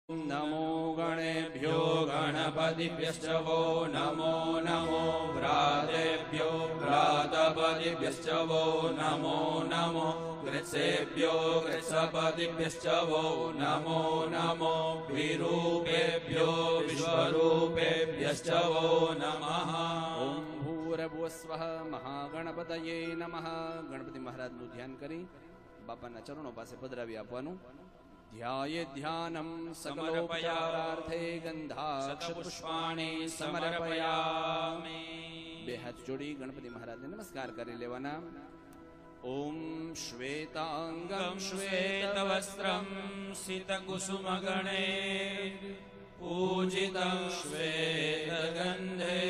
नमो गणेभ्यो गणपतिभ्यश्च वो नमो नमो व्रातेभ्यो व्रातपतिभ्यश्च वो नमो नमो कृत्सेभ्यो कृत्सपतिभ्यश्च वो नमो नमो विरूपेभ्यो विश्वरूपेभ्यश्च वो नमः। ओम भूर्भुवस्वः महागणपतये नमः। गणपति महाराजનું ધ્યાન કરી બાપાના ચરણો પાસે પધરાવી આપવાનું। ध्याये ध्यानं सकलोपचारार्थे गंधाक्षपुष्पाणि समर्पयामि। बे हाथ जोड़ी गणपति महाराज ने नमस्कार करी लेवाना। ओम श्वेतांगं श्वेतवस्त्रं सितकुसुमगणे पूजितं श्वेतगन्धे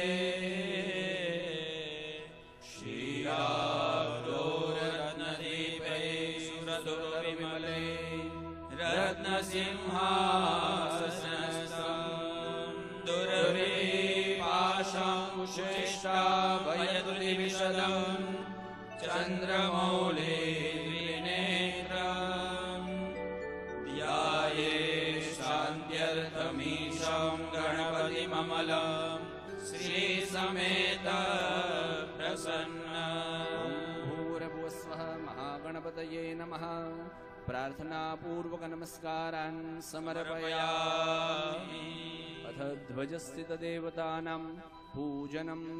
श्रीराब्दोरत्नदीपे सुरदुर्विमले रत्नसिंहासनस्थं दुर्वे पाशाङ्कुशेष्टाभयतुलिविशदं चन्द्रमौलिनेत्रं ध्याये शान्त्यर्थमीशं गणपतिममलं श्रीसमेत प्रसन्नं। भूर्भुवस्वः महागणपतये नमः। प्रार्थना पूर्वक नमस्कारान् समर्पयामि। अथ ध्वजस्थित देवतानां पूजनम्।